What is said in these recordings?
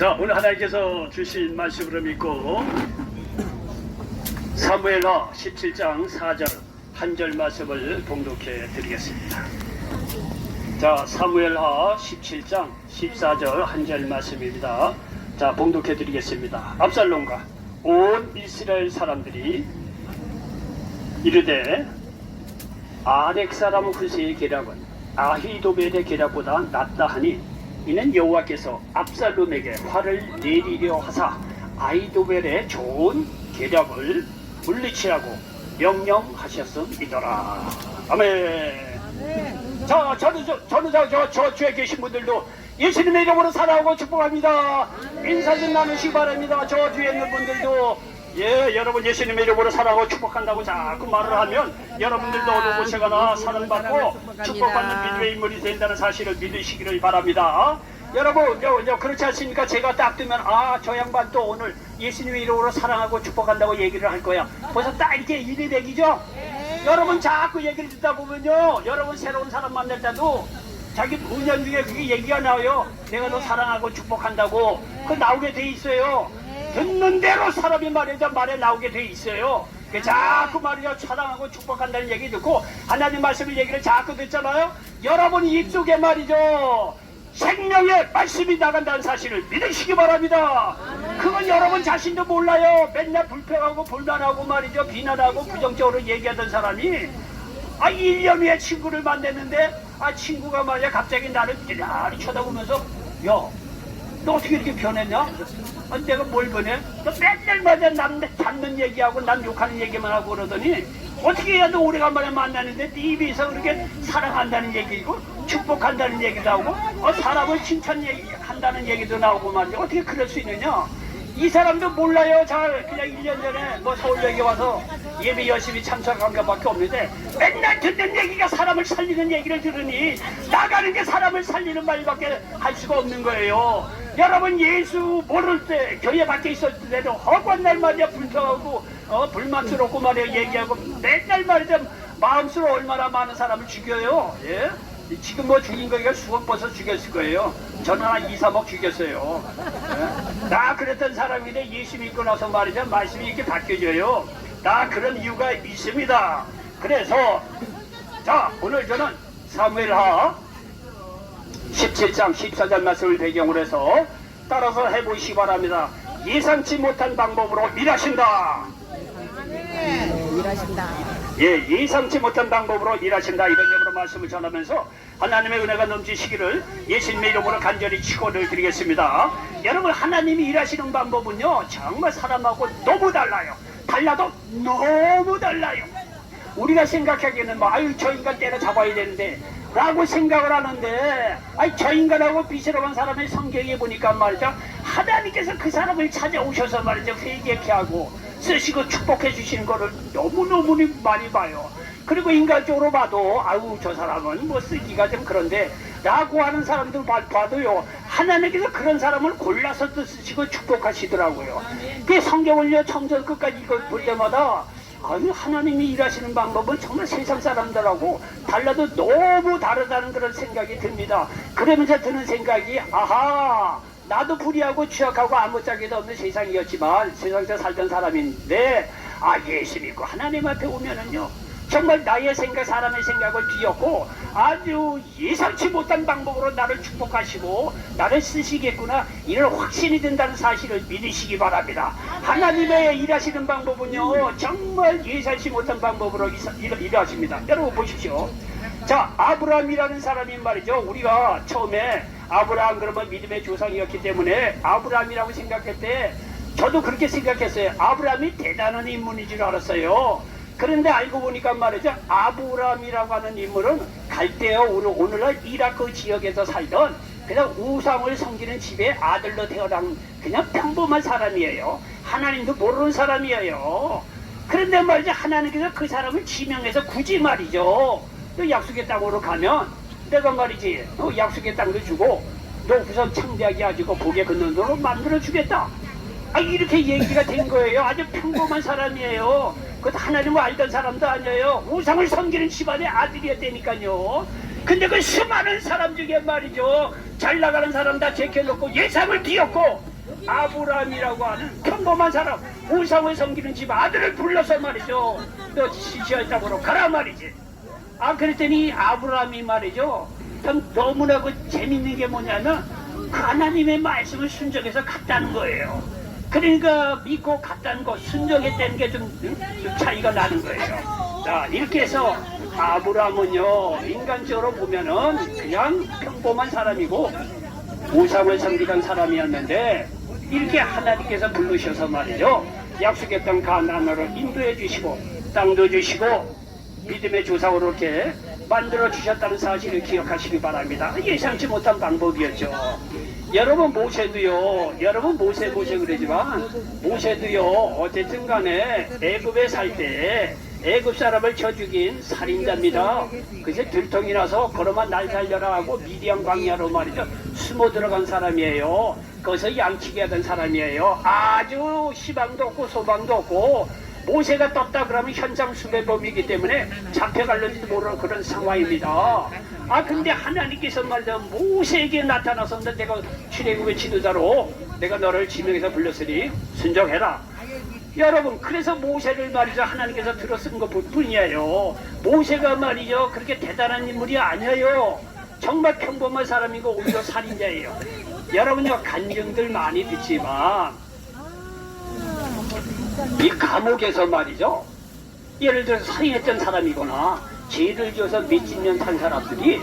자, 오늘 하나님께서 주신 말씀으로 믿고 사무엘하 17장 4절 한 절 말씀을 봉독해 드리겠습니다. 자, 사무엘하 17장 14절 한 절 말씀입니다. 자, 봉독해 드리겠습니다. 압살롬과 온 이스라엘 사람들이 이르되 아렉 사람 후세의 계략은 아히도벨의 계략보다 낫다 하니 이는 여호와께서 압살롬에게 화를 내리려 하사 아히도벨의 좋은 계략을 물리치라고 명령하셨음이더라. 아멘. 자, 저는 저 주에 계신 분들도 예수님의 이름으로 사랑하고 축복합니다. 인사 좀 나누시기 바랍니다. 저 뒤에 있는 분들도 여러분 예수님의 이름으로 사랑하고 축복한다고 자꾸 말을 하면 여러분들도 어느 곳에 가나 사랑받고 축복받는 믿음의 인물이 된다는 사실을 믿으시기를 바랍니다. 여러분 그렇지 않습니까? 제가 딱 뜨면 저 양반 또 오늘 예수님의 이름으로 사랑하고 축복한다고 얘기를 할 거야. 벌써 딱 이렇게 일이 되기죠? 여러분 자꾸 얘기를 듣다 보면요, 여러분 새로운 사람 만날 때도 자기 문연 중에 그게 얘기가 나와요. 내가 너 사랑하고 축복한다고. 그거 나오게 돼 있어요. 듣는 대로 사람이 말에 나오게 돼 있어요. 자꾸 말이죠, 사랑하고 축복한다는 얘기 듣고 하나님 말씀을 얘기를 자꾸 듣잖아요. 여러분 입속에 말이죠, 생명의 말씀이 나간다는 사실을 믿으시기 바랍니다. 그건 여러분 자신도 몰라요. 맨날 불평하고 불만하고 말이죠, 비난하고 부정적으로 얘기하던 사람이 1년 후에 친구를 만났는데 친구가 말이야 갑자기 나를 이리저리 쳐다보면서 야, 너 어떻게 이렇게 변했냐? 내가 뭘 변해? 너 맨날 말이야 남 잡는 얘기하고 남 욕하는 얘기만 하고 그러더니 어떻게 해야 너 오래간만에 만나는데 네 입에서 그렇게 사랑한다는 얘기고 축복한다는 얘기도 하고 사람을 칭찬한다는 얘기도 나오고 말이야. 어떻게 그럴 수 있느냐? 이 사람도 몰라요. 잘 그냥 1년 전에 서울역에 와서 예배 열심히 참석한 것밖에 없는데 맨날 듣는 얘기가 사람을 살리는 얘기를 들으니 나가는 게 사람을 살리는 말밖에 할 수가 없는 거예요. 여러분 예수 모를 때 교회 밖에 있었을 때도 허구한 날 말이야 불평하고 불만스럽고 말이야 얘기하고 맨날 말이야 마음으로 얼마나 많은 사람을 죽여요. 예? 지금 죽인 거가 수억 벌써 죽였을 거예요. 저는 한 2, 3억 죽였어요. 예? 나 그랬던 사람인데 예수 믿고 나서 말이죠, 말씀이 이렇게 바뀌어져요. 나 그런 이유가 있습니다. 그래서 자, 오늘 저는 사무엘하 17장 14절 말씀을 배경으로 해서 따라서 해보시기 바랍니다. 예상치 못한 방법으로 일하신다. 일하신다. 예상치 못한 방법으로 일하신다. 이런 점으로 말씀을 전하면서 하나님의 은혜가 넘치시기를 예수님의 이름으로 간절히 축원을 드리겠습니다. 여러분 하나님이 일하시는 방법은요 정말 사람하고 너무 달라요. 달라도 너무 달라요. 우리가 생각하기에는 저 인간 때려잡아야 되는데 라고 생각을 하는데 저 인간하고 비슷한 사람의 성경에 보니까 말이죠, 하나님께서 그 사람을 찾아오셔서 말이죠 회개케 하고 쓰시고 축복해 주시는 거를 너무너무 많이 봐요. 그리고 인간적으로 봐도 저 사람은 쓰기가 좀 그런데 라고 하는 사람들 봐도요, 하나님께서 그런 사람을 골라서 또 쓰시고 축복하시더라고요. 그 성경을 처음부터 끝까지 이걸 볼 때마다 하나님이 일하시는 방법은 정말 세상 사람들하고 달라도 너무 다르다는 그런 생각이 듭니다. 그러면서 드는 생각이 나도 불의하고 취약하고 아무짝에도 없는 세상이었지만 세상에서 살던 사람인데 예수 믿고 하나님 앞에 오면은요 정말 나의 생각, 사람의 생각을 뒤엎고 아주 예상치 못한 방법으로 나를 축복하시고 나를 쓰시겠구나, 이런 확신이 든다는 사실을 믿으시기 바랍니다. 하나님의 일하시는 방법은요 정말 예상치 못한 방법으로 일하십니다. 여러분 보십시오. 자, 아브라함이라는 사람이 말이죠, 우리가 처음에 아브라함 그러면 믿음의 조상이었기 때문에 아브라함이라고 생각했대. 저도 그렇게 생각했어요. 아브라함이 대단한 인물인 줄 알았어요. 그런데 알고 보니까 말이죠, 아브라함이라고 하는 인물은 갈대어 오늘날 이라크 지역에서 살던 그냥 우상을 섬기는 집의 아들로 태어난 그냥 평범한 사람이에요. 하나님도 모르는 사람이에요. 그런데 말이죠, 하나님께서 그 사람을 지명해서 굳이 말이죠, 너 약속의 땅으로 가면 내가 말이지 약속의 땅도 주고 너 우선 창대하게 가지고 복에 걷는 도로 만들어 주겠다. 이렇게 얘기가 된 거예요. 아주 평범한 사람이에요. 그것도 하나님을 알던 사람도 아니에요. 우상을 섬기는 집안의 아들이었다니까요. 근데 그 수많은 사람 중에 말이죠, 잘 나가는 사람 다 제껴놓고 예상을 뒤엎고 아브라함이라고 하는 평범한 사람, 우상을 섬기는 집 아들을 불러서 말이죠. 너 시시할 땅으로 가라 말이지. 그랬더니 아브라함이 말이죠. 참 너무나 재밌는 게 뭐냐면 하나님의 말씀을 순종해서 갔다는 거예요. 그러니까 믿고 갔다는 거, 순종했다는 게 좀 차이가 나는 거예요. 자, 이렇게 해서 아브라함은요, 인간적으로 보면은 그냥 평범한 사람이고 우상을 섬기던 사람이었는데, 이렇게 하나님께서 부르셔서 말이죠, 약속의 땅 가나안으로 인도해 주시고 땅도 주시고 믿음의 조상으로 이렇게 만들어 주셨다는 사실을 기억하시기 바랍니다. 예상치 못한 방법이었죠. 여러분 모세도요, 여러분 모세 그러지만 모세도요, 어쨌든 간에 애굽에 살 때 애굽 사람을 쳐 죽인 살인자입니다. 그새 들통이 나서 걸어만 날 살려라 하고 미디안 광야로 말이죠, 숨어 들어간 사람이에요. 거기서 양치기 하던 사람이에요. 아주 시방도 없고 소방도 없고, 모세가 떴다 그러면 현장 수배범이기 때문에 잡혀갈는지도 모르는 그런 상황입니다. 근데 하나님께서 말이죠, 모세에게 나타나서 내가 출애굽의 지도자로 내가 너를 지명해서 불렀으니 순종해라. 여러분, 그래서 모세를 말이죠, 하나님께서 들어쓴 것뿐이에요. 모세가 말이죠, 그렇게 대단한 인물이 아니에요. 정말 평범한 사람이고 오히려 살인자예요. 여러분요, 간증들 많이 듣지만 이 감옥에서 말이죠, 예를 들어서 살인했던 사람이거나 죄를 지어서 몇십 년 산 사람들이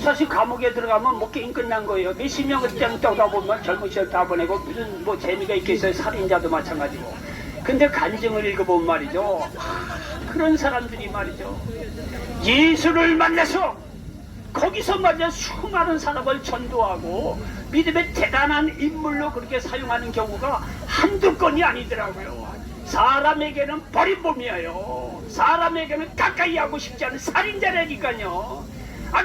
사실 감옥에 들어가면 뭐 게임 끝난 거예요. 몇십 년 그냥 떠다 보면 젊은 시절 다 보내고 무슨 뭐 재미가 있겠어요. 살인자도 마찬가지고. 근데 간증을 읽어보면 말이죠, 그런 사람들이 말이죠, 예수를 만나서 거기서 말이죠, 수많은 사람을 전도하고 믿음의 대단한 인물로 그렇게 사용하는 경우가 한두 건이 아니더라고요. 사람에게는 버림범이에요. 사람에게는 가까이 하고 싶지 않은 살인자라니까요.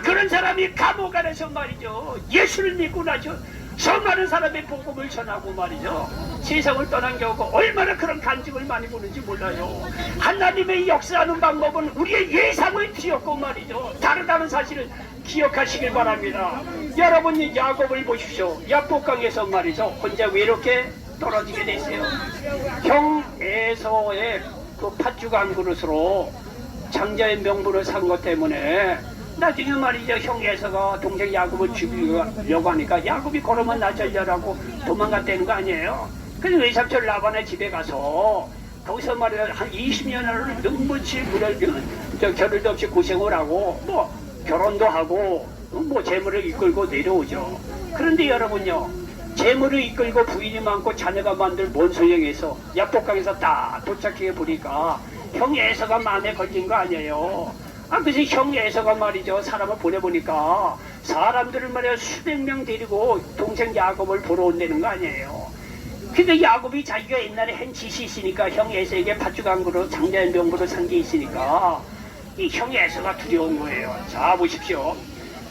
그런 사람이 감옥 안에서 말이죠, 예수를 믿고 나죠, 수많은 사람의 복음을 전하고 말이죠, 세상을 떠난 경우가 얼마나 그런 간증을 많이 보는지 몰라요. 하나님의 역사하는 방법은 우리의 예상을 뒤엎고 말이죠, 다르다는 사실을 기억하시길 바랍니다. 여러분이 야곱을 보십시오. 야복강에서 말이죠, 혼자 외롭게 떨어지게 됐어요. 형 에서의 그 팥죽 한 그릇으로 장자의 명분을 산 것 때문에 나중에 말이죠, 형 에서가 동생 야곱을 죽이려고 하니까 야곱이 걸으면 나 살려라고 도망갔다는 거 아니에요. 그래서 외삼촌 라반의 집에 가서 거기서 말이죠, 한 20년을 능분치 겨를도 없이 고생을 하고 뭐 결혼도 하고 뭐 재물을 이끌고 내려오죠. 그런데 여러분요, 재물을 이끌고 부인이 많고 자녀가 만들 뭔 소용에서 야복강에서 딱 도착해 보니까 형 에서가 마음에 걸린 거 아니에요. 그래서 형 에서가 말이죠, 사람을 보내보니까 사람들을 말이야 수백 명 데리고 동생 야곱을 보러 온다는 거 아니에요. 근데 야곱이 자기가 옛날에 한 짓이 있으니까 형 에서에게 팥죽 한 그릇 장자의 명분을 산 게 있으니까 이 형 에서가 두려운 거예요. 자, 보십시오.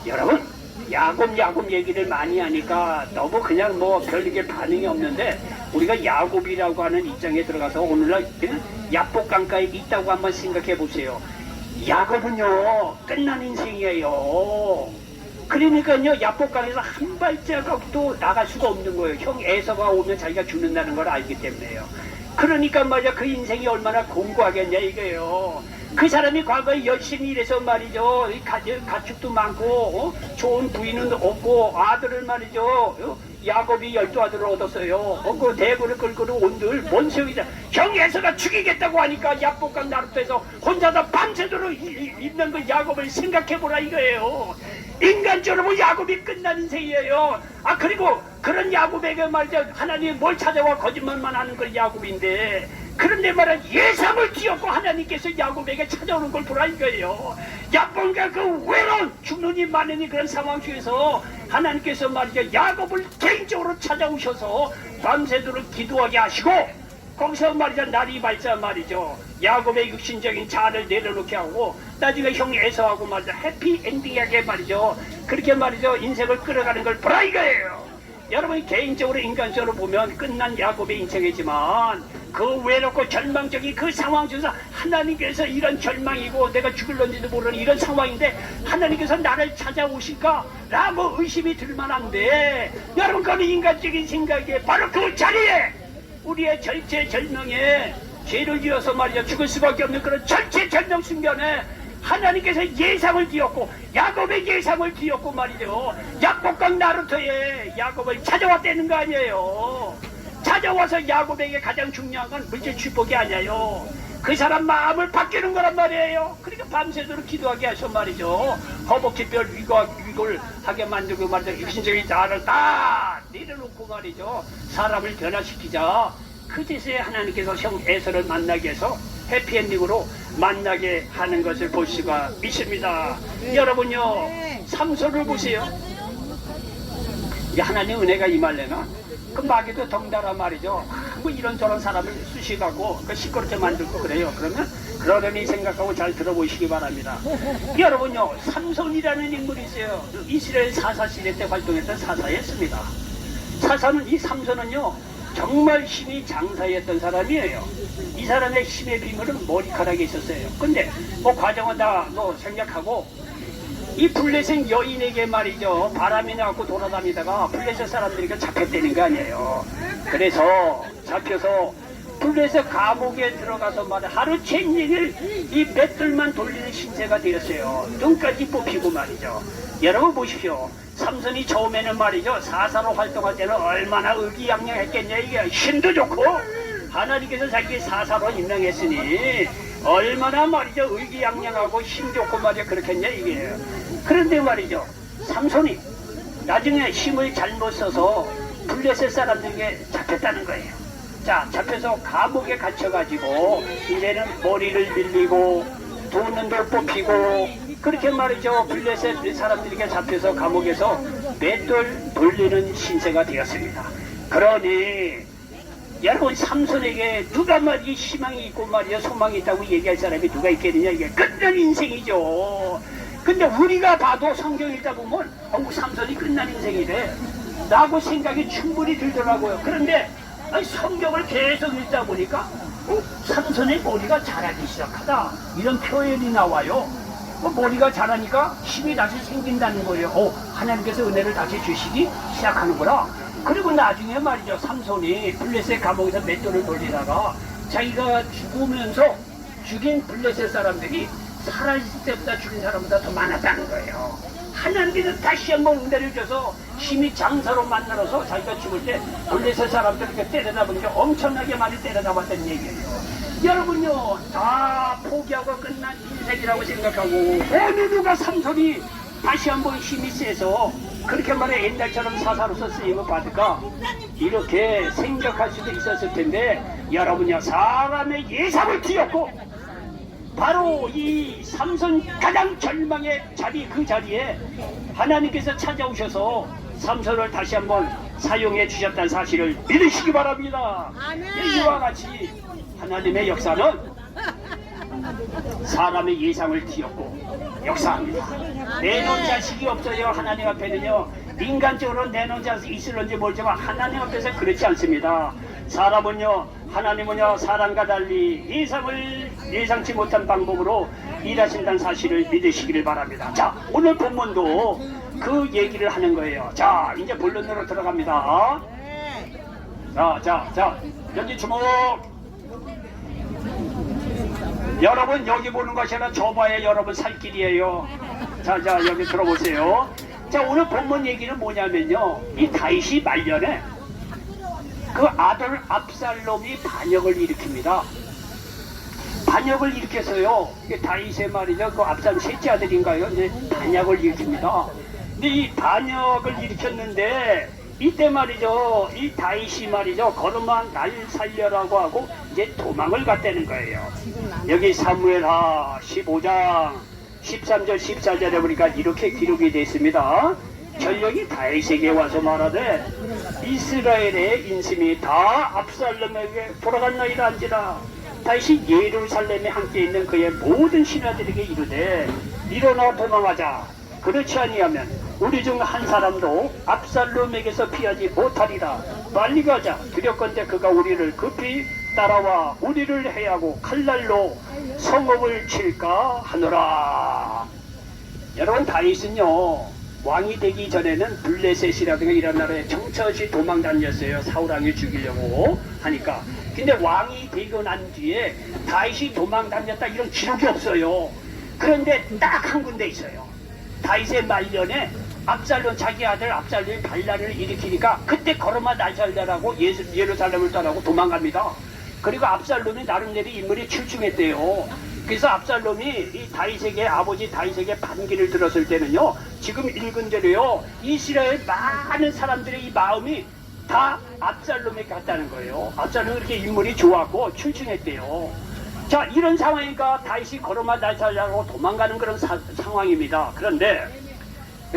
여러분, 야곱 얘기를 많이 하니까 너무 그냥 뭐 별게 반응이 없는데, 우리가 야곱이라고 하는 입장에 들어가서 오늘날 야복강가에 있다고 한번 생각해 보세요. 야곱은요, 끝난 인생이에요. 그러니까요, 야복강에서 한 발자국도 나갈 수가 없는 거예요. 형 에서가 오면 자기가 죽는다는 걸 알기 때문에요. 그러니까 말이야, 그 인생이 얼마나 공고하겠냐 이거예요. 그 사람이 과거에 열심히 일해서 말이죠, 가축도 많고 좋은 부인은 없고 아들을 말이죠, 야곱이 12아들을 얻었어요. 그 대군을 끌고 온들 뭔 소용이냐. 형 에서가 죽이겠다고 하니까 야복강 나루터에서 혼자서 밤새도록 있는 그 야곱을 생각해보라 이거예요. 인간적으로 야곱이 끝난 인생이에요. 그리고 그런 야곱에게 말이죠, 하나님이 뭘 찾아와 거짓말만 하는 그 야곱인데, 그런데 말은 예상을 뒤엎고 하나님께서 야곱에게 찾아오는 걸 보라 이거예요. 야곱과 그 외로운 죽는이 많으니 그런 상황 중에서 하나님께서 말이죠, 야곱을 개인적으로 찾아오셔서 밤새도록 기도하게 하시고, 거기서 말이죠, 날이 밝자 말이죠, 야곱의 육신적인 자아를 내려놓게 하고 나중에 형 에서하고 말이죠, 해피엔딩하게 말이죠, 그렇게 말이죠, 인생을 끌어가는 걸 보라 이거예요. 여러분 개인적으로 인간적으로 보면 끝난 야곱의 인생이지만 그 외롭고 절망적인 그 상황 중에서 하나님께서 이런 절망이고 내가 죽을런지도 모르는 이런 상황인데 하나님께서 나를 찾아오실까? 라고 의심이 들만한데 여러분 그런 인간적인 생각에 바로 그 자리에 우리의 절체절명에 죄를 지어서 말이야 죽을 수밖에 없는 그런 절체절명 순간에 하나님께서 예상을 뒤었고 야곱의 예상을 뒤었고 말이죠. 약복강 나루토에 야곱을 찾아왔다는 거 아니에요. 찾아와서 야곱에게 가장 중요한 건 물질 축복이 아니에요. 그 사람 마음을 바뀌는 거란 말이에요. 그러니까 밤새도록 기도하게 하셔 말이죠. 허벅지뼈 위골하게 만들고 말이죠. 육신적인 자아를 딱 내려놓고 말이죠. 사람을 변화시키자. 그제서야 하나님께서 형 에서를 만나게 해서 해피엔딩으로 만나게 하는 것을 볼 수가 있습니다. 여러분요, 삼손을 보세요. 하나님 은혜가 임하려나? 그 마귀도 덩달아 말이죠. 뭐 이런저런 사람을 쑤시가고 그 시끄럽게 만들고 그래요. 그러려니 생각하고 잘 들어보시기 바랍니다. 여러분요, 삼손이라는 인물이 있어요. 이스라엘 사사 시대 때 활동했던 사사였습니다. 사사는 이 삼손은요 정말 힘이 장사였던 사람이에요. 이 사람의 힘의 비밀은 머리카락에 있었어요. 근데 뭐 과정은 다 뭐 생략하고 이 블레셋 여인에게 말이죠 바람이 나고 돌아다니다가 블레셋 사람들에게 잡혔다는 거 아니에요. 그래서 잡혀서 블레셋 감옥에 들어가서 말이야 하루 종일 이 맷돌만 돌리는 신세가 되었어요. 눈까지 뽑히고 말이죠. 여러분 보십시오. 삼손이 처음에는 말이죠 사사로 활동할 때는 얼마나 의기양양했겠냐. 이게 힘도 좋고 하나님께서 자기 사사로 임명했으니 얼마나 말이죠 의기양양하고 힘 좋고 말이죠 그렇겠냐 이게. 그런데 말이죠 삼손이 나중에 힘을 잘못 써서 블레셋 사람들에게 잡혔다는 거예요. 자, 잡혀서 감옥에 갇혀가지고 이제는 머리를 밀리고 두 눈도 뽑히고 그렇게 말이죠 블레셋 사람들에게 잡혀서 감옥에서 맷돌 돌리는 신세가 되었습니다. 그러니 여러분 삼손에게 누가 말이 희망이 있고 말이야 소망이 있다고 얘기할 사람이 누가 있겠느냐. 이게 끝난 인생이죠. 근데 우리가 봐도 성경 읽다 보면 삼손이 끝난 인생이래 라고 생각이 충분히 들더라고요. 그런데 성경을 계속 읽다 보니까 삼손의 머리가 자라기 시작하다 이런 표현이 나와요. 머리가 자라니까 힘이 다시 생긴다는 거예요. 하나님께서 은혜를 다시 주시기 시작하는구나. 그리고 나중에 말이죠 삼손이 블레셋 감옥에서 맷돌을 돌리다가 자기가 죽으면서 죽인 블레셋 사람들이 살아있을 때보다 죽인 사람보다 더 많았다는 거예요. 하나님께서 다시 한번 은혜를 줘서 힘이 장사로 만들어서 자기가 죽을 때 블레셋 사람들 이렇게 때려잡은 게 엄청나게 많이 때려잡았다는 얘기예요. 여러분요 다 포기하고 끝난 인생이라고 생각하고 어느 누가 삼손이 다시 한번 힘이 세서 그렇게 말해 옛날처럼 사사로서 쓰임을 받을까 이렇게 생각할 수도 있었을 텐데 여러분요 사람의 예상을 뒤엎고 바로 이 삼손 가장 절망의 자리 그 자리에 하나님께서 찾아오셔서 삼손을 다시 한번 사용해 주셨다는 사실을 믿으시기 바랍니다. 이와 같이 하나님의 역사는 사람의 예상을 뒤엎고 역사합니다. 내놓은 자식이 없어요. 하나님 앞에는요 인간적으로 내놓은 자식이 있을런지 모르지만 하나님 앞에서 그렇지 않습니다. 사람은요 하나님은요 사람과 달리 예상치 못한 방법으로 일하신다는 사실을 믿으시기를 바랍니다. 자 오늘 본문도 그 얘기를 하는 거예요. 자 이제 본론으로 들어갑니다. 자 여기 주목. 여러분 여기 보는 것이 아니라 저봐야 여러분 살 길이에요. 자 여기 들어보세요. 자 오늘 본문 얘기는 뭐냐면요 이 다윗이 말년에 그 아들 압살롬이 반역을 일으킵니다. 반역을 일으켜서요 다윗의 말이죠 그 압살롬 셋째 아들인가요 이제 반역을 일으킵니다. 근데 이 반역을 일으켰는데 이때 말이죠 이 다윗이 말이죠 걸음아 날 살려라고 하고 이제 도망을 갔다는 거예요. 여기 사무엘하 15장 13절 14절에 보니까 이렇게 기록이 되어 있습니다. 전령이 다윗에게 와서 말하되 이스라엘의 인심이 다 압살롬에게 돌아갔나이다 한지라. 다윗이 예루살렘에 함께 있는 그의 모든 신하들에게 이르되 일어나 도망하자. 그렇지 아니하면 우리 중 한 사람도 압살롬에게서 피하지 못하리라. 빨리 가자. 두렵건대 그가 우리를 급히 따라와 우리를 해하고 칼날로 성읍을 칠까 하노라. 여러분, 다윗은요 왕이 되기 전에는 블레셋이라든가 이런 나라에 정처없이 도망 다녔어요. 사울왕을 죽이려고 하니까. 근데 왕이 되고 난 뒤에 다윗이 도망 다녔다 이런 기록이 없어요. 그런데 딱 한 군데 있어요. 다윗의 말년에 압살롬, 자기 아들 압살롬이 반란을 일으키니까 그때 걸어마 날살자라고 예루살렘을 떠나고 도망갑니다. 그리고 압살롬이 나름대로 인물이 출중했대요. 그래서 압살롬이 이 다윗에게, 아버지 다윗에게 반기를 들었을 때는요, 지금 읽은 대로요, 이스라엘 많은 사람들의 이 마음이 다 압살롬에게 갔다는 거예요. 압살롬이 그렇게 인물이 좋았고 출중했대요. 자, 이런 상황이니까 다윗이 걸어마 날살자라고 도망가는 그런 상황입니다. 그런데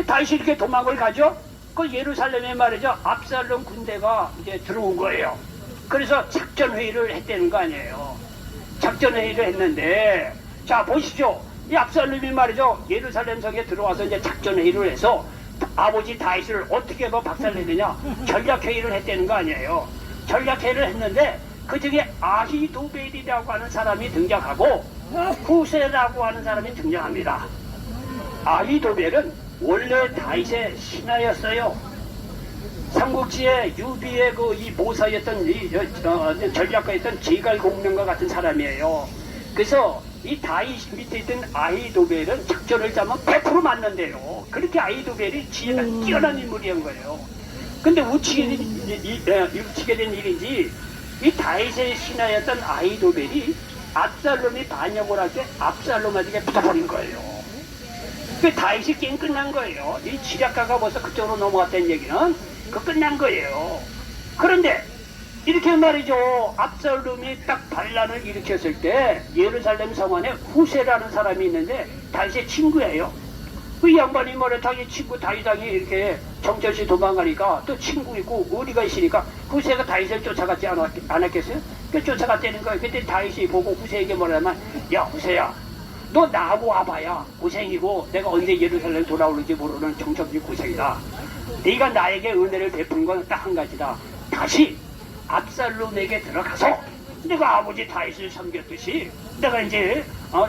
다윗이 이렇게 도망을 가죠? 그 예루살렘에 말이죠, 압살롬 군대가 이제 들어온 거예요. 그래서 작전회의를 했다는 거 아니에요. 작전회의를 했는데, 자, 보시죠. 이 압살롬이 말이죠, 예루살렘 성에 들어와서 이제 작전회의를 해서 아버지 다윗을 어떻게 박살내느냐, 전략회의를 했다는 거 아니에요. 전략회의를 했는데, 그 중에 아히도벨이라고 하는 사람이 등장하고, 후세라고 하는 사람이 등장합니다. 아히도벨은 원래 다윗의 신하였어요. 삼국지에 유비의 이 모사였던 전략가였던 제갈공명과 같은 사람이에요. 그래서 이 다윗 밑에 있던 아히도벨은 작전을 짜면 100% 맞는데요. 그렇게 아히도벨이 지혜가 뛰어난 인물이었던 거예요. 근데 우치게 된 일인지 이 다윗의 신하였던 아히도벨이 압살롬이 반역을 할 때 압살롬에게 붙어버린 거예요. 그 다윗이 게임 끝난 거예요. 이 지략가가 벌써 그쪽으로 넘어갔다는 얘기는 그 끝난 거예요. 그런데 이렇게 말이죠, 압살롬이 딱 반란을 일으켰을 때 예루살렘 성안에 후세라는 사람이 있는데 다윗의 친구예요. 그 양반이 뭐래, 자기 친구 다윗왕이 이렇게 정철시 도망가니까 또 친구 있고 의리가 있으니까 후세가 다윗을 쫓아갔지 않았겠어요? 그 쫓아갔다는 거예요. 그때 다윗이 보고 후세에게 뭐라면, 야 후세야, 너 나하고 와봐야 고생이고 내가 언제 예루살렘 돌아오는지 모르는 정철시 고생이다. 네가 나에게 은혜를 베푼 건 딱 한 가지다. 다시 압살롬에게 들어가서 내가 아버지 다윗을 섬겼듯이 내가 이제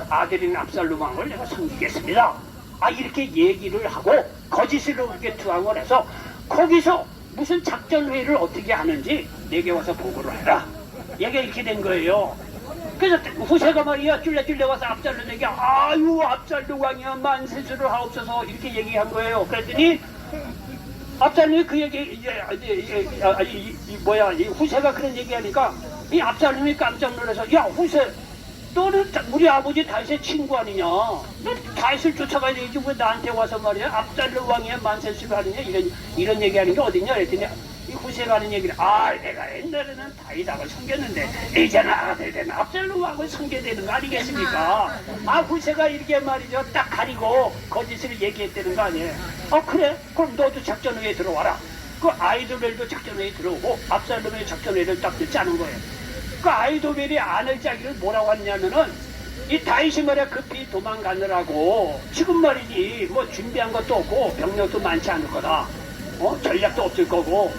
아들인 압살롬 왕을 내가 섬기겠습니다. 이렇게 얘기를 하고 거짓으로 그렇게 투항을 해서 거기서 무슨 작전회의를 어떻게 하는지 내게 와서 보고를 해라. 얘기가 이렇게 된 거예요. 그래서 후세가 말이야 쫄래쫄래 와서 압살롬에게, 아유 압살롬 왕이야 만세수를 하옵소서 이렇게 얘기한 거예요. 그랬더니 압살롬이 그 얘기, 이 후세가 그런 얘기하니까 이 압살롬이 깜짝 놀라서, 야 후세, 너는 우리 아버지 다윗의 친구 아니냐? 너 다윗을 쫓아가야 되지 왜 나한테 와서 말이야? 압살롬 왕이야 만세수를 하느냐? 이런 얘기하는 게 어딨냐? 그랬더니 이 후세가 하는 얘기를, 내가 옛날에는 다윗왕을 섬겼는데 이제는 아들 된 압살롬 왕을 섬겨야 되는 거 아니겠습니까? 후세가 이렇게 말이죠, 딱 가리고 거짓을 얘기했다는 거 아니에요. 그래? 그럼 너도 작전회의에 들어와라. 그 아히도벨도 작전회의에 들어오고 압살롬의 작전회의를 딱 짜는 거예요. 그 아히도벨이 아내 자기를 뭐라고 했냐면은, 이 다윗이 말이야 급히 도망가느라고 지금 말이지 뭐 준비한 것도 없고 병력도 많지 않을 거다. 전략도 없을 거고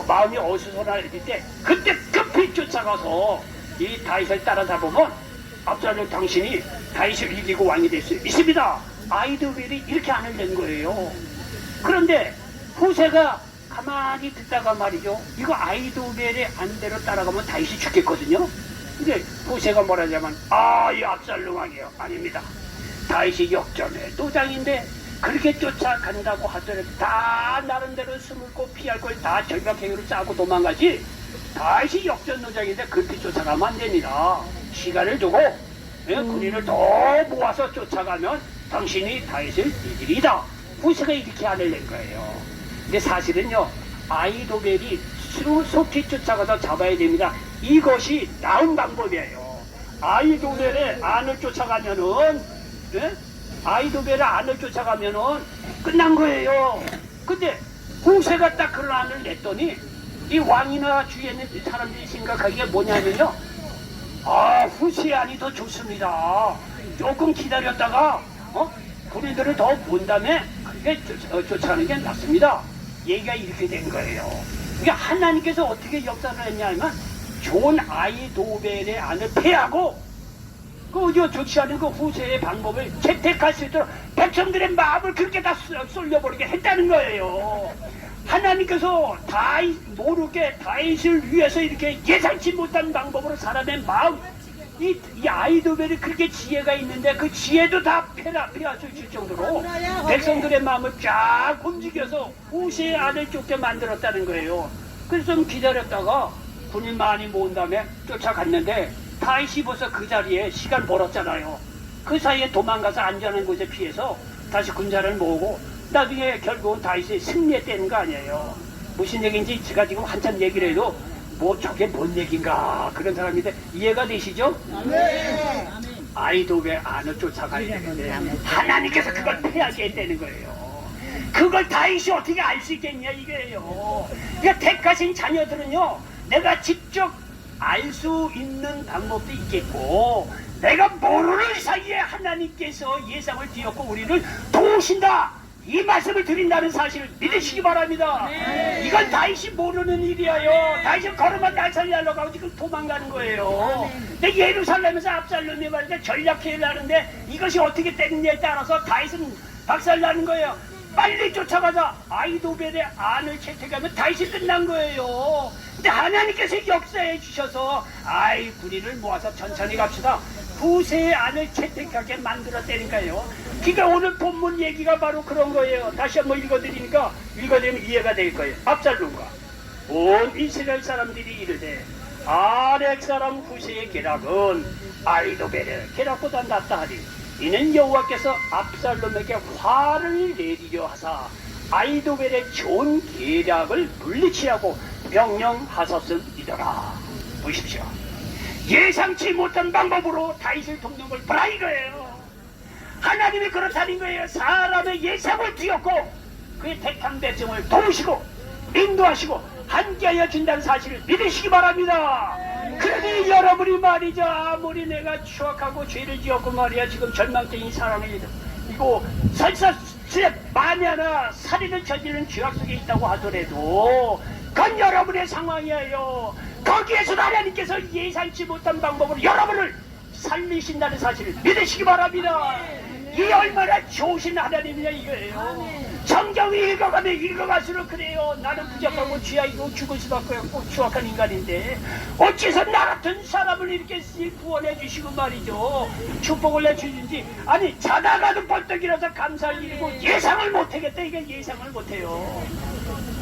마음이 어수선할 때 그때 급히 쫓아가서 이 다윗을 따라잡으면 압살롬 당신이 다윗을 이기고 왕이 될 수 있습니다. 아히도벨이 이렇게 안을 낸 거예요. 그런데 후세가 가만히 듣다가 말이죠, 이거 아히도벨의 안대로 따라가면 다윗이 죽겠거든요. 근데 후세가 뭐라냐면, 이 압살롬 왕이요, 아닙니다. 다윗이 역전의 도장인데 그렇게 쫓아간다고 하더라도 다 나름대로 숨을고 피할 걸 다 절벽행위를 짜고 도망가지, 다윗이 역전노장인데 그렇게 쫓아가면 안 됩니다. 시간을 두고 군인을 더 모아서 쫓아가면 당신이 다윗을 이기리다. 후세가 이렇게 안을 낸 거예요. 근데 사실은요, 아히도벨이 속히 쫓아가서 잡아야 됩니다. 이것이 나은 방법이에요. 아히도벨의 안을 쫓아가면은, 아히도벨의 안을 쫓아가면은 끝난 거예요. 근데 후세가 딱 그런 안을 냈더니 이 왕이나 주위에 있는 사람들이 생각하기에 뭐냐면요, 후세의 안이 더 좋습니다. 조금 기다렸다가 우리들을 더 본 다음에 그게 쫓아가는 게 낫습니다. 얘기가 이렇게 된 거예요. 그러니까 하나님께서 어떻게 역사를 했냐면 좋은 아이도벨의 안을 패하고 좋지 않은 그 후세의 방법을 채택할 수 있도록 백성들의 마음을 그렇게 다 쏠려버리게 했다는 거예요. 하나님께서 모르게 다윗을 위해서 이렇게 예상치 못한 방법으로 사람의 마음, 이 아이도벨이 그렇게 지혜가 있는데 그 지혜도 다 피할 수 있을 정도로 백성들의 마음을 쫙 움직여서 후세의 안을 쫓게 만들었다는 거예요. 그래서 좀 기다렸다가 군인 많이 모은 다음에 쫓아갔는데 다윗이 벌써 그 자리에 시간 벌었잖아요. 그 사이에 도망가서 안전한 곳에 피해서 다시 군사를 모으고 나중에 결국은 다윗이 승리했다는 거 아니에요. 무슨 얘기인지 제가 지금 한참 얘기를 해도 뭐 저게 뭔 얘기인가 그런 사람인데 이해가 되시죠? 네. 아이도벨 안을 쫓아가야 되는데 하나님께서 그걸 패하게 했다는 거예요. 그걸 다윗이 어떻게 알 수 있겠냐 이거예요. 그러니까 택하신 자녀들은요 내가 직접 알 수 있는 방법도 있겠고 내가 모르는 사이에 하나님께서 예상을 띄었고 우리를 도우신다 이 말씀을 드린다는 사실을 믿으시기 바랍니다. 네. 이건 다윗이 모르는 일이에요. 다윗이 걸음만 날살리려고 하고 지금 도망가는 거예요. 근데 예루살렘에서 압살롬이 말인데 전략회의를 하는데 이것이 어떻게 되느냐에 따라서 다윗은 박살나는 거예요. 빨리 쫓아가자. 아이도벨의 안을 채택하면 다윗이 끝난 거예요. 근데 하나님께서 역사해 주셔서 군인을 모아서 천천히 갑시다. 후세의 안을 채택하게 만들었다니까요. 그러니까 오늘 본문 얘기가 바로 그런 거예요. 다시 한번 읽어드리면 이해가 될 거예요. 압살롬과 온 이스라엘 사람들이 이르되 아렉 사람 후세의 계략은 아이도벨의 계략보다 낫다 하리. 이는 여호와께서 압살롬에게 화를 내리려 하사 아이도벨의 좋은 계략을 물리치라고 명령하셨음이더라. 보십시오. 예상치 못한 방법으로 다윗을 돕는 걸 보라 이거예요. 하나님이 그렇다는 거예요. 사람의 예상을 뒤엎고 그의 택한 백성을 도우시고 인도하시고 함께하여 준다는 사실을 믿으시기 바랍니다. 그러니 여러분이 말이죠 아무리 내가 추악하고 죄를 지었고 말이야 지금 절망적인 사람이 이거 설사 만에 하나 살인을 저지르는 죄악 속에 있다고 하더라도 그건 여러분의 상황이에요. 거기에서 하나님께서 예상치 못한 방법으로 여러분을 살리신다는 사실을 믿으시기 바랍니다. 이 얼마나 좋으신 하나님이냐 이거예요. 성경이 읽어갈수록 그래요. 나는 부족하고 죄악이고 죽을 수밖에 없고 추악한 인간인데 어째서 나 같은 사람을 이렇게 구원해 주시고 말이죠. 축복을 내주는지 아니 자다가도 벌떡 일어서 감사할 일이고 예상을 못하겠다. 이게 예상을 못해요.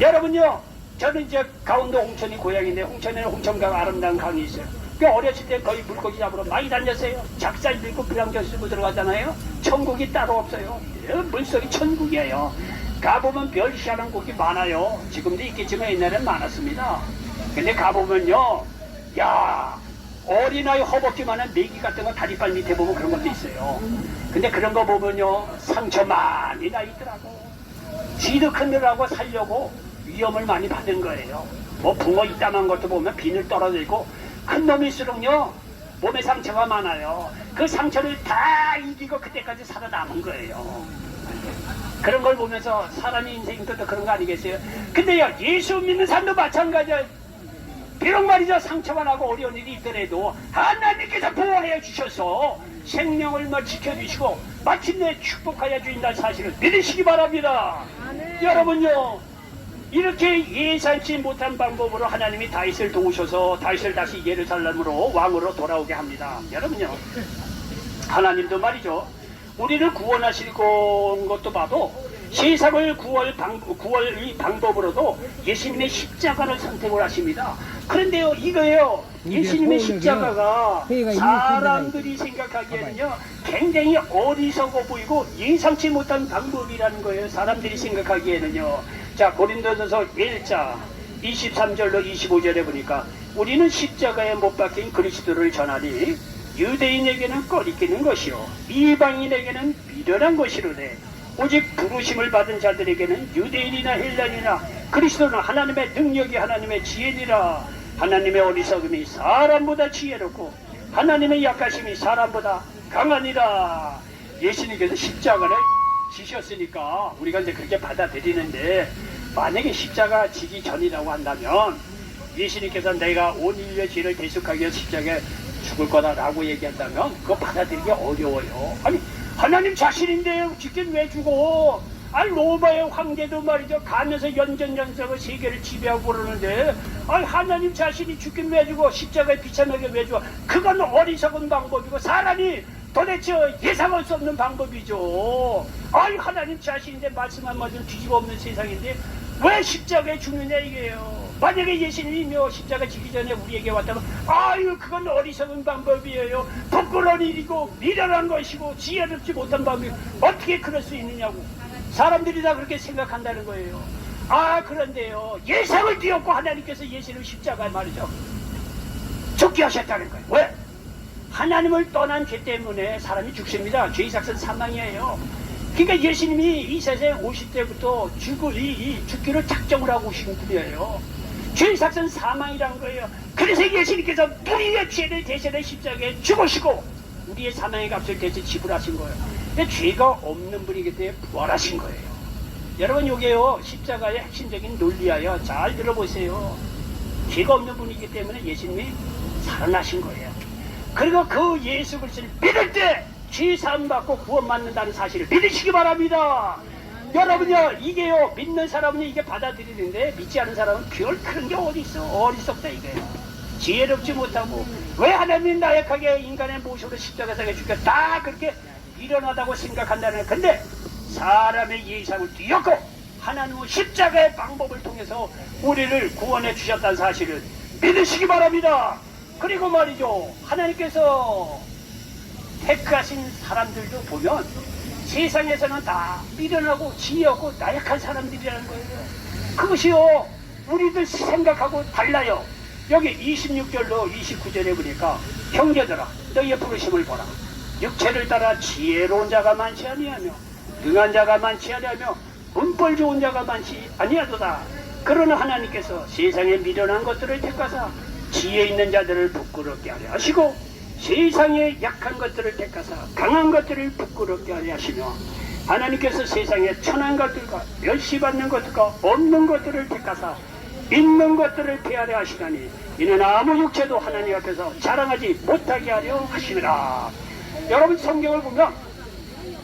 여러분요 저는 이제 강원도 홍천이 고향인데 홍천에는 홍천강 아름다운 강이 있어요. 그 어렸을 때 거의 물고기 잡으러 많이 다녔어요. 작살 들고 비랑결 쓰고 들어가잖아요. 천국이 따로 없어요. 물속이 천국이에요. 가보면 별 희한한 고기 많아요. 지금도 있겠지만 옛날엔 많았습니다. 근데 가보면요 야 어린아이 허벅지만한 메기 같은 거 다리발 밑에 보면 그런 것도 있어요. 근데 그런 거 보면요 상처 많이 나 있더라고. 쥐도 큰 놈하고 살려고 위험을 많이 받은 거예요. 뭐 붕어 이따만 것도 보면 비늘 떨어져 있고 큰 놈일수록요 몸에 상처가 많아요. 그 상처를 다 이기고 그때까지 살아남은 거예요. 그런 걸 보면서 사람의 인생도 그런 거 아니겠어요? 근데요 예수 믿는 사람도 마찬가지야. 비록 말이죠 상처가 나고 어려운 일이 있더라도 하나님께서 보호해 주셔서 생명을 지켜주시고 마침내 축복하여 주신다는 사실을 믿으시기 바랍니다. 여러분요 이렇게 예상치 못한 방법으로 하나님이 다윗을 도우셔서 다윗을 다시 예루살렘으로 왕으로 돌아오게 합니다. 여러분요 하나님도 말이죠 우리를 구원하실 것도 봐도 세상을 구할 이 방법으로도 예수님의 십자가를 선택을 하십니다. 그런데요 이거예요 예수님의 십자가가 사람들이 생각하기에는요 굉장히 어리석어 보이고 예상치 못한 방법이라는 거예요. 사람들이 생각하기에는요. 자 고린도전서 1장 23절로 25절에 보니까 우리는 십자가에 못 박힌 그리스도를 전하니 유대인에게는 꺼리끼는 것이요 이방인에게는 미련한 것이로되 오직 부르심을 받은 자들에게는 유대인이나 헬라인이나 그리스도는 하나님의 능력이 하나님의 지혜니라. 하나님의 어리석음이 사람보다 지혜롭고 하나님의 약하심이 사람보다 강하니라. 예수님께서 십자가를 지셨으니까 우리가 이제 그렇게 받아들이는데, 만약에 십자가 지기 전이라고 한다면 예수님께서 내가 온 인류의 죄를 대속하기 위해 십자가에 죽을 거다라고 얘기한다면 그거 받아들이기 어려워요. 아니 하나님 자신인데 죽긴 왜 죽어? 아니 로마의 황제도 말이죠, 가면서 연전연석을 세계를 지배하고 그러는데, 아니 하나님 자신이 죽긴 왜 죽어? 십자가에 비참하게 왜 죽어? 그건 어리석은 방법이고 사람이 도대체 예상할 수 없는 방법이죠. 아니 하나님 자신인데 말씀 한마디로 뒤집어 엎는 세상인데 왜 십자가에 죽느냐 이게요. 만약에 예수님이며 십자가 지기 전에 우리에게 왔다면 아유 그건 어리석은 방법이에요. 부끄러운 일이고 미련한 것이고 지혜롭지 못한 방법이 어떻게 그럴 수 있느냐고 사람들이 다 그렇게 생각한다는 거예요. 아 그런데요, 예상을 뒤엎고 하나님께서 예수님 십자가에 말이죠 죽게 하셨다는 거예요. 왜? 하나님을 떠난 죄 때문에 사람이 죽습니다. 죄의 삭은 사망이에요. 그러니까 예수님이 이 세상에 오실 때부터 죽기를 작정을 하고 오신 분이에요. 죄의 삭은 사망이란 거예요. 그래서 예수님께서 우리의 죄를 대신해 십자가에 죽으시고 우리의 사망의 값을 대신 지불하신 거예요. 근데 죄가 없는 분이기 때문에 부활하신 거예요. 여러분 요게요 십자가의 핵심적인 논리하여 잘 들어보세요. 죄가 없는 분이기 때문에 예수님이 살아나신 거예요. 그리고 그 예수 그리스도를 믿을 때 죄 사함 받고 구원받는다는 사실을 믿으시기 바랍니다. 여러분요 이게요 믿는 사람은 이게 받아들이는데 믿지 않은 사람은 별 그런 게 어디 있어. 어리석다 이게요. 지혜롭지 못하고 왜 하나님 나약하게 인간의 모습으로 십자가상에 죽였다 그렇게 일어나다고 생각한다는 거예요. 근데 사람의 예상을 뒤엎고 하나님은 십자가의 방법을 통해서 우리를 구원해 주셨다는 사실을 믿으시기 바랍니다. 그리고 말이죠, 하나님께서 택하신 사람들도 보면 세상에서는 다 미련하고 지혜 없고 나약한 사람들이라는 거예요. 그것이요 우리들 생각하고 달라요. 여기 26절로 29절에 보니까 형제들아 너희의 부르심을 보라. 육체를 따라 지혜로운 자가 많지 아니하며 능한 자가 많지 아니하며 운벌 좋은 자가 많지 아니하도다. 그러나 하나님께서 세상에 미련한 것들을 택하사 지혜 있는 자들을 부끄럽게 하려 하시고 세상에 약한 것들을 택하사 강한 것들을 부끄럽게 하려 하시며 하나님께서 세상에 천한 것들과 멸시받는 것들과 없는 것들을 택하사 있는 것들을 폐하려 하시나니 이는 아무 육체도 하나님 앞에서 자랑하지 못하게 하려 하시니라. 여러분 성경을 보면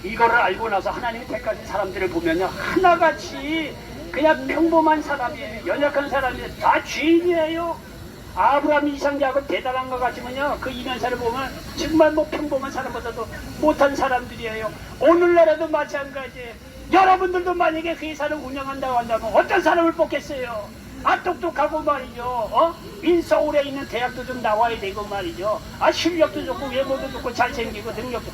이거를 알고 나서 하나님이 택하신 사람들을 보면요 하나같이 그냥 평범한 사람이에요. 연약한 사람이에요. 다 죄인이에요. 아브라함, 이삭, 야곱 대단한 것 같지만요 그 이면사를 보면 정말 뭐 평범한 사람보다도 못한 사람들이에요. 오늘날에도 마찬가지예요. 여러분들도 만약에 회사를 운영한다고 한다면 어떤 사람을 뽑겠어요? 아 똑똑하고 말이죠. 인서울에 있는 대학도 좀 나와야 되고 말이죠. 아 실력도 좋고 외모도 좋고 잘생기고 능력도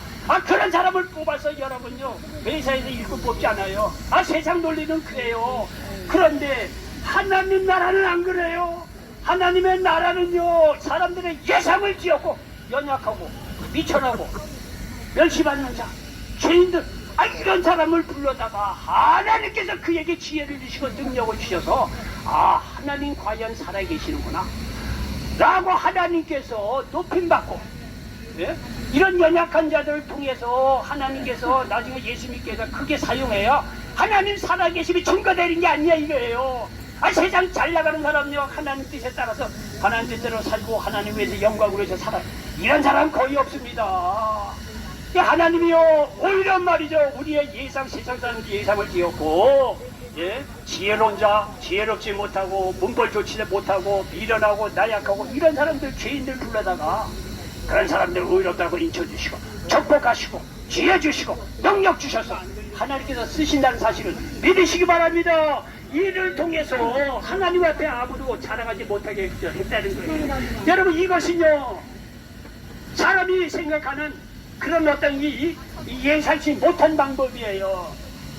그런 사람을 뽑아서 여러분요 회사에서 일꾼 뽑지 않아요. 세상 논리는 그래요. 그런데 하나님 나라는 안 그래요. 하나님의 나라는요 사람들의 예상을 지었고 연약하고 미천하고 멸시받는 자 죄인들 이런 사람을 불러다가 하나님께서 그에게 지혜를 주시고 능력을 주셔서 하나님 과연 살아계시는구나 라고 하나님께서 높임받고 이런 연약한 자들을 통해서 하나님께서 나중에 예수 믿게 해서 크게 사용해야 하나님 살아계심이 증거되는 게 아니야 이거예요. 세상 잘 나가는 사람은요 하나님 뜻에 따라서 하나님 뜻대로 살고 하나님 위해서 영광으로 해서 살아 이런 사람 거의 없습니다. 하나님이요 오히려 말이죠 우리의 예상 세상 사람들 예상을 띄웠고 지혜로운 자 지혜롭지 못하고 문벌 좋지 못하고 미련하고 나약하고 이런 사람들 죄인들 불러다가 그런 사람들 의롭다고 인쳐주시고 축복하시고 지혜 주시고 능력 주셔서 하나님께서 쓰신다는 사실을 믿으시기 바랍니다. 이를 통해서 하나님 앞에 아무도 자랑하지 못하게 했다는 거예요. 여러분 이것은요 사람이 생각하는 그런 어떤 예상치 못한 방법이에요.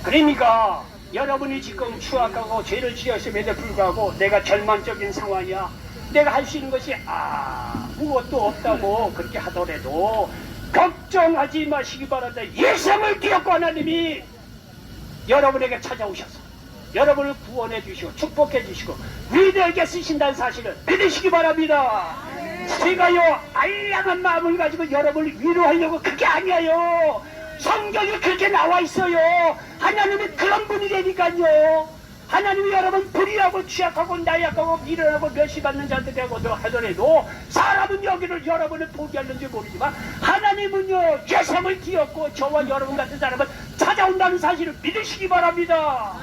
그러니까 여러분이 지금 추악하고 죄를 지었음에도 불구하고 내가 절망적인 상황이야 내가 할 수 있는 것이 아무것도 없다고 그렇게 하더라도 걱정하지 마시기 바랍니다. 예상을 뒤엎고 하나님이 여러분에게 찾아오셔서 여러분을 구원해 주시고 축복해 주시고 위대하게 쓰신다는 사실을 믿으시기 바랍니다. 제가요 알량한 마음을 가지고 여러분을 위로하려고 그게 아니에요. 성경에 그렇게 나와 있어요. 하나님이 그런 분이라니까요. 하나님이 여러분 불의하고 취약하고 나약하고 미련하고 멸시받는 자들이라고 하더라도 사람은 여기를 여러분을 포기하는지 모르지만 하나님은요 예상을 기었고 저와 여러분 같은 사람은 찾아온다는 사실을 믿으시기 바랍니다.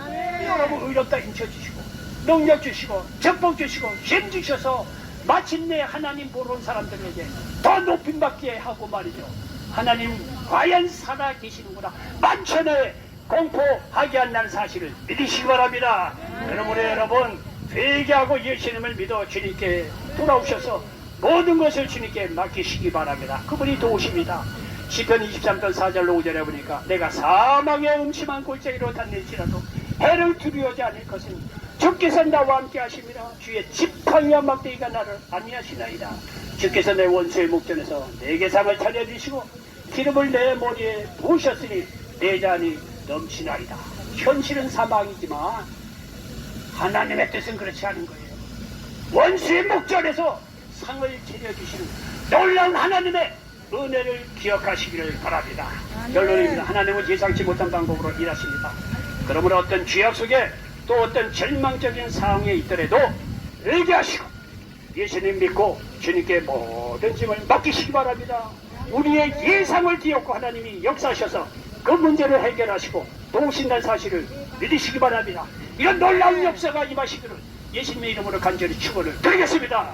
여러분 의롭다 힘쳐주시고 능력 주시고 정복 주시고 힘 주셔서 마침내 하나님 보러 온 사람들에게 더 높임받게 하고 말이죠. 하나님 과연 살아계시는구나 만천에 공포하게 한다는 사실을 믿으시기 바랍니다. 그러므로 여러분 회개하고 예수님을 믿어 주님께 돌아오셔서 모든 것을 주님께 맡기시기 바랍니다. 그분이 도우십니다. 시편 23편 4절로 5절에 보니까 내가 사망의 음침한 골짜기로 다닐지라도 해를 두려워하지 않을 것은 주께서 나와 함께 하심이라. 주의 지팡이와 막대기가 나를 안위하시나이다. 주께서 내 원수의 목전에서 내게 상을 차려주시고 기름을 내 머리에 부으셨으니 내 잔이 넘치나이다. 현실은 사망이지만 하나님의 뜻은 그렇지 않은 거예요. 원수의 목전에서 상을 차려주시는 놀라운 하나님의 은혜를 기억하시기를 바랍니다. 결론입니다. 하나님은 예상치 못한 방법으로 일하십니다. 그러므로 어떤 죄악 속에 또 어떤 절망적인 상황에 있더라도 회개하시고 예수님 믿고 주님께 모든 짐을 맡기시기 바랍니다. 우리의 예상을 뒤엎고 하나님이 역사하셔서 그 문제를 해결하시고 도우신다는 사실을 믿으시기 바랍니다. 이런 놀라운 역사가 임하시기를 예수님의 이름으로 간절히 축원을 드리겠습니다.